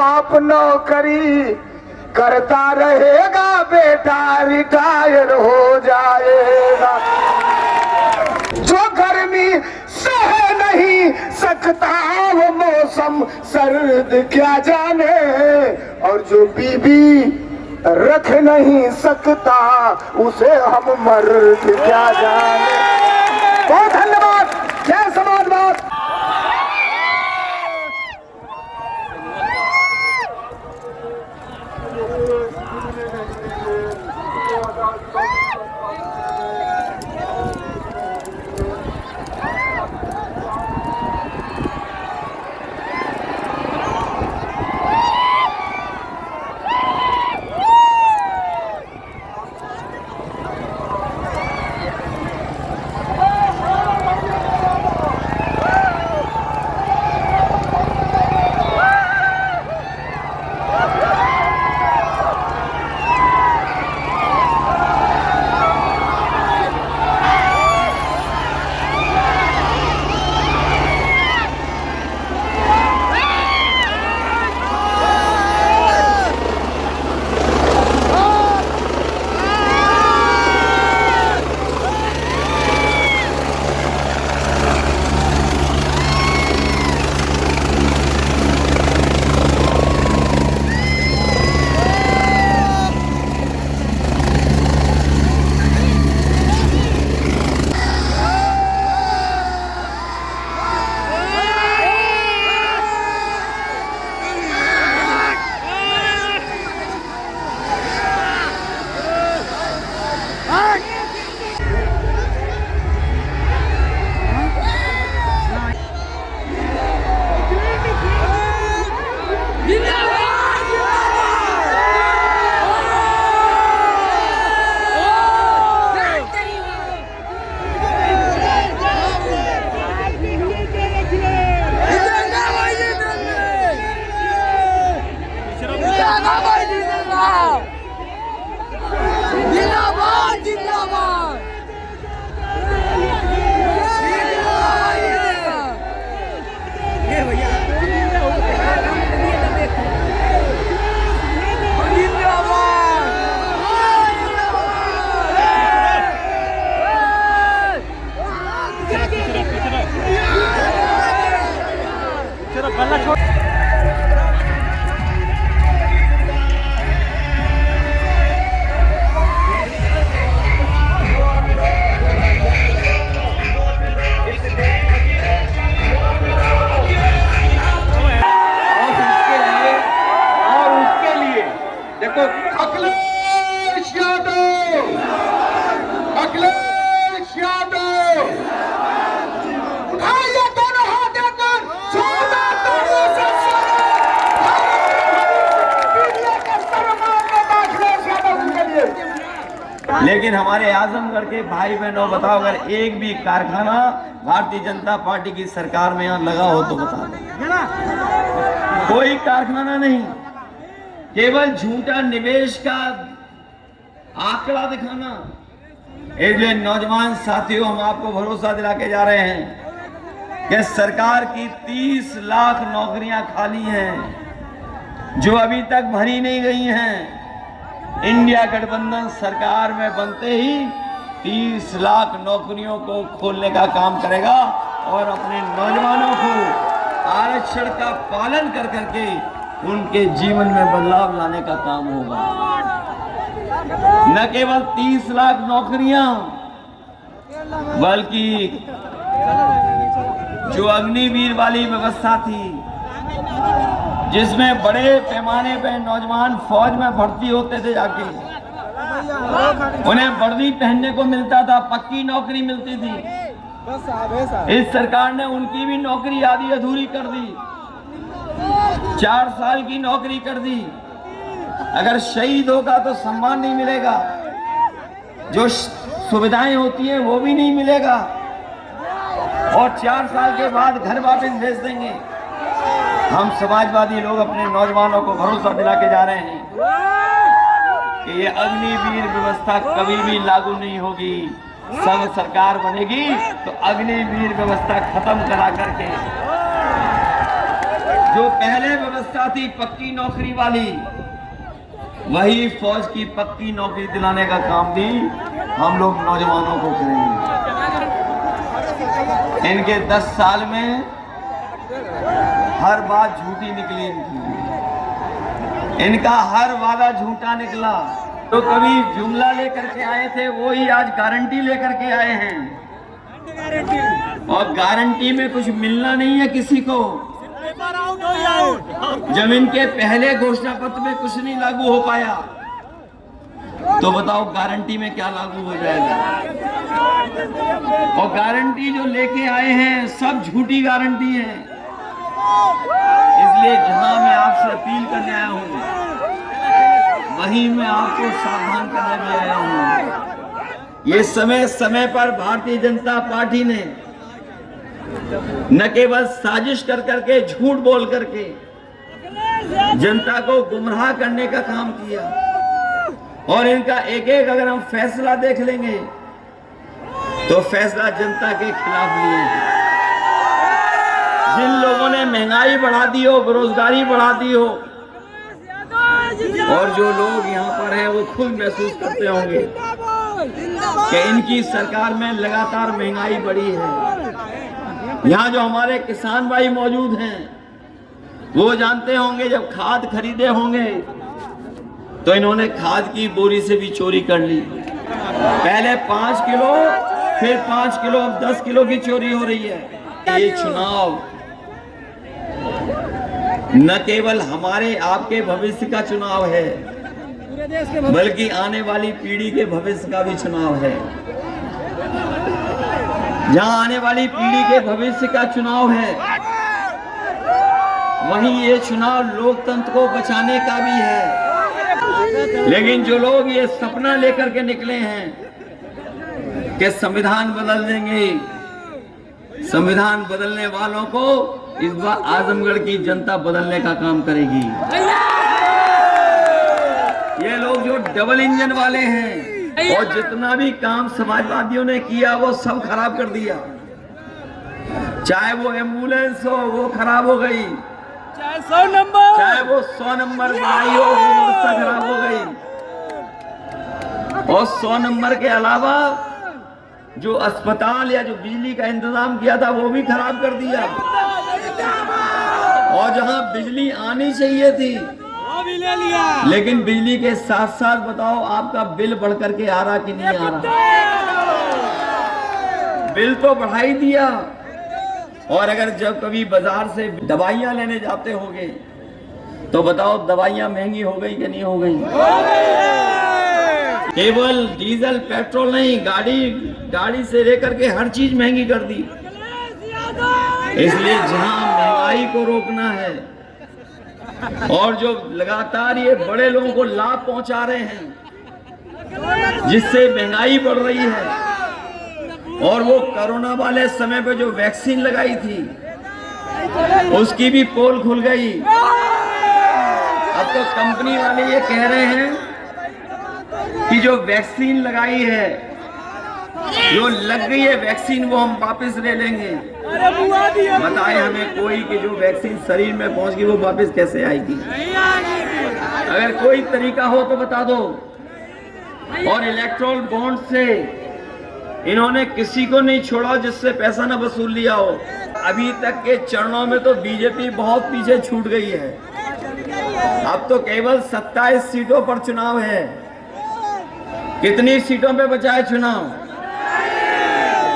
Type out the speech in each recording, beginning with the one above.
बाप नौकरी करता रहेगा, बेटा रिटायर हो जाएगा। जो गर्मी सह नहीं सकता वो मौसम सर्द क्या जाने, और जो बीबी रख नहीं सकता उसे हम मर्द क्या जाने। बहुत धन्यवाद। जय समाजवाद। अखिलेश यादव, अखिलेश यादव, उठाइए दोनों हाथ देकर जोरदार तालियों से अखिलेश यादव के लिए। लेकिन हमारे आजमगढ़ के भाई बहनों बताओ, अगर एक भी कारखाना भारतीय जनता पार्टी की सरकार में यहाँ लगा हो तो बता दो। कोई कारखाना नहीं, केवल झूठा निवेश का आंकड़ा दिखाना। इसलिए नौजवान साथियों, हम आपको भरोसा दिला के जा रहे हैं कि सरकार की 30 लाख नौकरियां खाली हैं जो अभी तक भरी नहीं गई हैं। इंडिया गठबंधन सरकार में बनते ही 30 लाख नौकरियों को खोलने का काम करेगा और अपने नौजवानों को आरक्षण का पालन कर करके उनके जीवन में बदलाव लाने का काम होगा। न केवल 30 लाख नौकरियां, बल्कि जो अग्निवीर वाली व्यवस्था थी जिसमें बड़े पैमाने पर नौजवान फौज में भर्ती होते थे, जाके उन्हें वर्दी पहनने को मिलता था, पक्की नौकरी मिलती थी। इस सरकार ने उनकी भी नौकरी आधी अधूरी कर दी, 4 साल की नौकरी कर दी। अगर शहीद होगा तो सम्मान नहीं मिलेगा, जो सुविधाएं होती हैं वो भी नहीं मिलेगा, और 4 साल के बाद घर वापस भेज देंगे। हम समाजवादी लोग अपने नौजवानों को भरोसा दिला के जा रहे हैं कि ये अग्निवीर व्यवस्था कभी भी लागू नहीं होगी। संघ सरकार बनेगी तो अग्निवीर व्यवस्था खत्म करा करके जो पहले व्यवस्था व्यवस्था थी पक्की नौकरी वाली, वही फौज की पक्की नौकरी दिलाने का काम भी हम लोग नौजवानों को करेंगे। इनके 10 साल में हर बात झूठी निकली इनका हर वादा झूठा निकला। तो कभी जुमला लेकर के आए थे वो ही आज गारंटी लेकर के आए हैं, और गारंटी में कुछ मिलना नहीं है किसी को। जब इनके पहले घोषणा पत्र में कुछ नहीं लागू हो पाया तो बताओ गारंटी में क्या लागू हो जाएगा। और गारंटी जो लेके आए हैं सब झूठी गारंटी है। इसलिए जहां मैं आपसे अपील करने आया हूं वहीं मैं आपको सावधान करने भी आया हूं। ये समय समय पर भारतीय जनता पार्टी ने न केवल साजिश कर करके झूठ बोल करके जनता को गुमराह करने का काम किया, और इनका एक एक अगर हम फैसला देख लेंगे तो फैसला जनता के खिलाफ लिए हैं। जिन लोगों ने महंगाई बढ़ा दी हो, बेरोजगारी बढ़ा दी हो, और जो लोग यहाँ पर हैं वो खुद महसूस करते होंगे कि इनकी सरकार में लगातार महंगाई बढ़ी है। यहाँ जो हमारे किसान भाई मौजूद हैं वो जानते होंगे जब खाद खरीदे होंगे तो इन्होंने खाद की बोरी से भी चोरी कर ली। पहले 5 किलो, फिर 5 किलो, अब 10 किलो की चोरी हो रही है। ये चुनाव न केवल हमारे आपके भविष्य का चुनाव है बल्कि आने वाली पीढ़ी के भविष्य का भी चुनाव है। जहां आने वाली पीढ़ी के भविष्य का चुनाव है वहीं ये चुनाव लोकतंत्र को बचाने का भी है। लेकिन जो लोग ये सपना लेकर के निकले हैं कि संविधान बदल देंगे, संविधान बदलने वालों को इस बार आजमगढ़ की जनता बदलने का काम करेगी। ये लोग जो डबल इंजन वाले हैं और जितना भी काम समाजवादियों ने किया वो सब खराब कर दिया। चाहे वो एम्बुलेंस हो वो खराब हो गई, चाहे वो 100 नंबर बनाई हो वो व्यवस्था खराब हो गई, और 100 नंबर के अलावा जो अस्पताल या जो बिजली का इंतजाम किया था वो भी खराब कर दिया। और जहां बिजली आनी चाहिए थी लेकिन बिजली के साथ साथ बताओ आपका बिल बढ़ करके आ रहा कि नहीं आ रहा। बिल तो बढ़ा ही दिया। और अगर जब कभी बाजार से दवाइयां लेने जाते होंगे तो बताओ दवाइयां महंगी हो गई कि नहीं हो गई। केवल डीजल पेट्रोल नहीं, गाड़ी से लेकर के हर चीज महंगी कर दी। इसलिए जहां महंगाई को रोकना है और जो लगातार ये बड़े लोगों को लाभ पहुंचा रहे हैं जिससे महंगाई बढ़ रही है, और वो कोरोना वाले समय पे जो वैक्सीन लगाई थी उसकी भी पोल खुल गई। अब तो कंपनी वाले ये कह रहे हैं कि जो वैक्सीन लगाई है, जो लग गई है वैक्सीन, वो हम वापस ले लेंगे। बताए हमें कोई कि जो वैक्सीन शरीर में पहुंच गई वो वापस कैसे आएगी? अगर कोई तरीका हो तो बता दो। और इलेक्ट्रोल बॉन्ड से इन्होंने किसी को नहीं छोड़ा जिससे पैसा ना वसूल लिया हो। अभी तक के चरणों में तो बीजेपी बहुत पीछे छूट गई है। अब तो केवल 27 सीटों पर चुनाव है। कितनी सीटों पे बचा है चुनाव?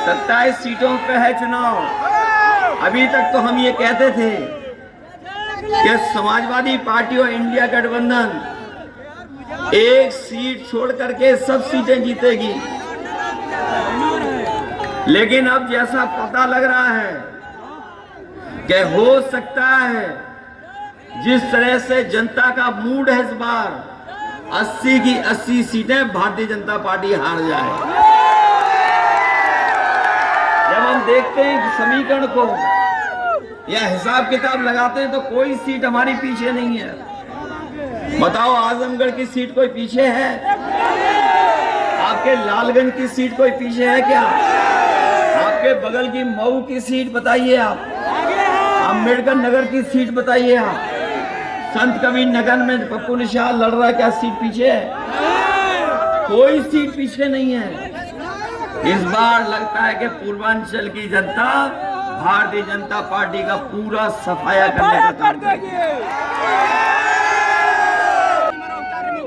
27 सीटों पे है चुनाव। अभी तक तो हम ये कहते थे कि समाजवादी पार्टी और इंडिया गठबंधन एक सीट छोड़ करके सब सीटें जीतेगी, लेकिन अब जैसा पता लग रहा है कि हो सकता है जिस तरह से जनता का मूड है इस बार 80 की 80 सीटें भारतीय जनता पार्टी हार जाए। जब हम देखते हैं समीकरण को या हिसाब किताब लगाते हैं तो कोई सीट हमारी पीछे नहीं है। बताओ आजमगढ़ की सीट कोई पीछे है? आपके लालगंज की सीट कोई पीछे है क्या? आपके बगल की मऊ की सीट बताइए, आप अम्बेडकर नगर की सीट बताइए, आप संत कबीर नगर में पप्पू निषाद लड़ रहा है, क्या सीट पीछे है? कोई सीट पीछे नहीं है। इस बार लगता है कि पूर्वांचल की जनता भारतीय जनता पार्टी का पूरा सफाया करने का काम करेगी।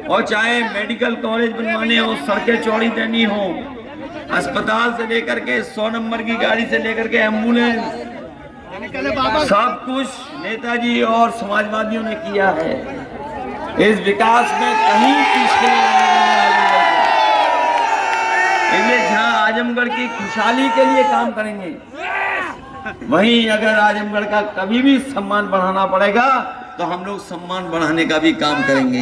और चाहे मेडिकल कॉलेज बनवाने हो, सड़कें चौड़ी देनी हो, अस्पताल से लेकर के 100 नंबर की गाड़ी से लेकर के एम्बुलेंस, सब कुछ नेताजी और समाजवादियों ने किया है। इस विकास में कहीं पीछे नहीं आजमगढ़। इसलिए जहां आजमगढ़ की खुशहाली के लिए काम करेंगे, वहीं अगर आजमगढ़ का कभी भी सम्मान बढ़ाना पड़ेगा तो हम लोग सम्मान बढ़ाने का भी काम करेंगे।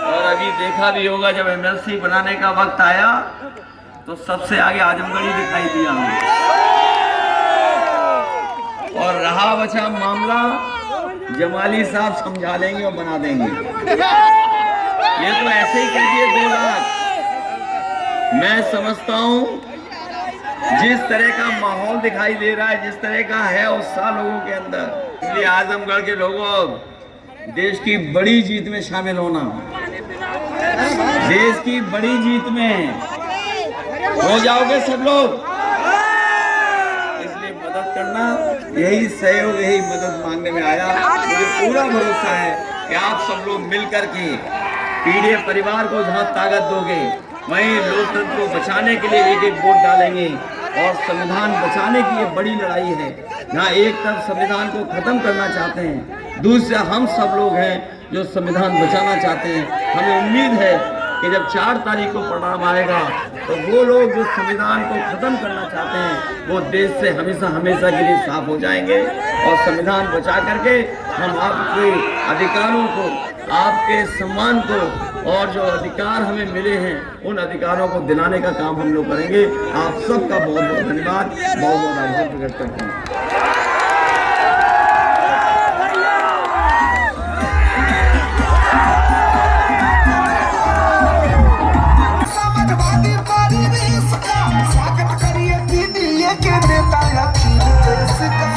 और अभी देखा भी होगा, जब एमएलसी बनाने का वक्त आया तो सबसे आगे आजमगढ़ ही दिखाई दिया। और रहा बचा मामला, जमाली साहब समझा लेंगे और बना देंगे। ये तो ऐसे ही कह दिए 2 लाख। मैं समझता हूं जिस तरह का माहौल दिखाई दे रहा है, जिस तरह का है उत्साह लोगों के अंदर, इसलिए आजमगढ़ के लोगों, देश की बड़ी जीत में शामिल होना, देश की बड़ी जीत में हो जाओगे सब लोग। इसलिए मदद करना, यही सहयोग, यही मदद मांगने में आया। मुझे पूरा भरोसा है कि आप सब लोग मिलकर के पीड़ित परिवार को जहां ताकत दोगे, वहीं लोकतंत्र को बचाने के लिए एक एक वोट डालेंगे। और संविधान बचाने की ये बड़ी लड़ाई है, जहाँ एक तरफ संविधान को खत्म करना चाहते हैं, दूसरा हम सब लोग हैं जो संविधान बचाना चाहते हैं। हमें उम्मीद है कि जब 4 तारीख को परिणाम आएगा तो वो लोग जो संविधान को खत्म करना चाहते हैं, वो देश से हमेशा हमेशा के लिए साफ हो जाएंगे। और संविधान बचा करके हम आपके अधिकारों को, आपके सम्मान को और जो अधिकार हमें मिले हैं, उन अधिकारों को दिलाने का काम हम लोग करेंगे। आप सबका बहुत बहुत धन्यवाद, बहुत बहुत आभार प्रकट करता हूँ। स्वागत करिए दीदी के नेता अखिलेश का।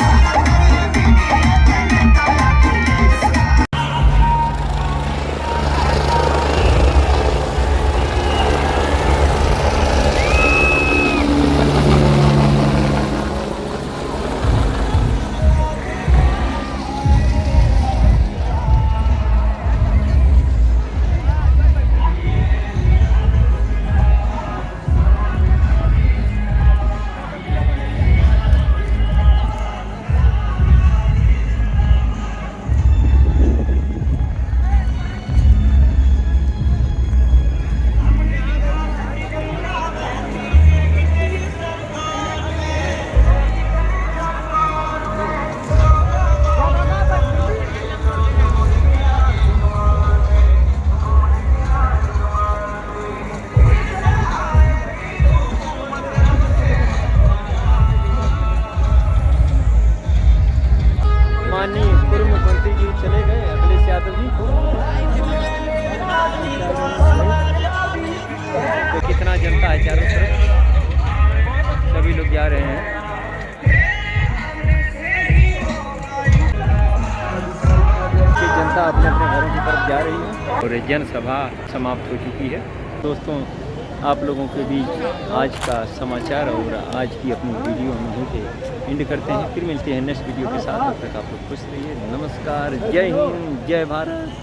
चारों तरफ सभी लोग जा रहे हैं। जनता अपने अपने घरों की तरफ जा रही है और जनसभा समाप्त हो चुकी है। दोस्तों, आप लोगों के बीच आज का समाचार और आज की अपनी वीडियो हम यहीं पे एंड करते हैं। फिर मिलते हैं नेक्स्ट वीडियो के साथ। तब तक आप लोग खुश रहिए। नमस्कार, जय हिंद, जय भारत।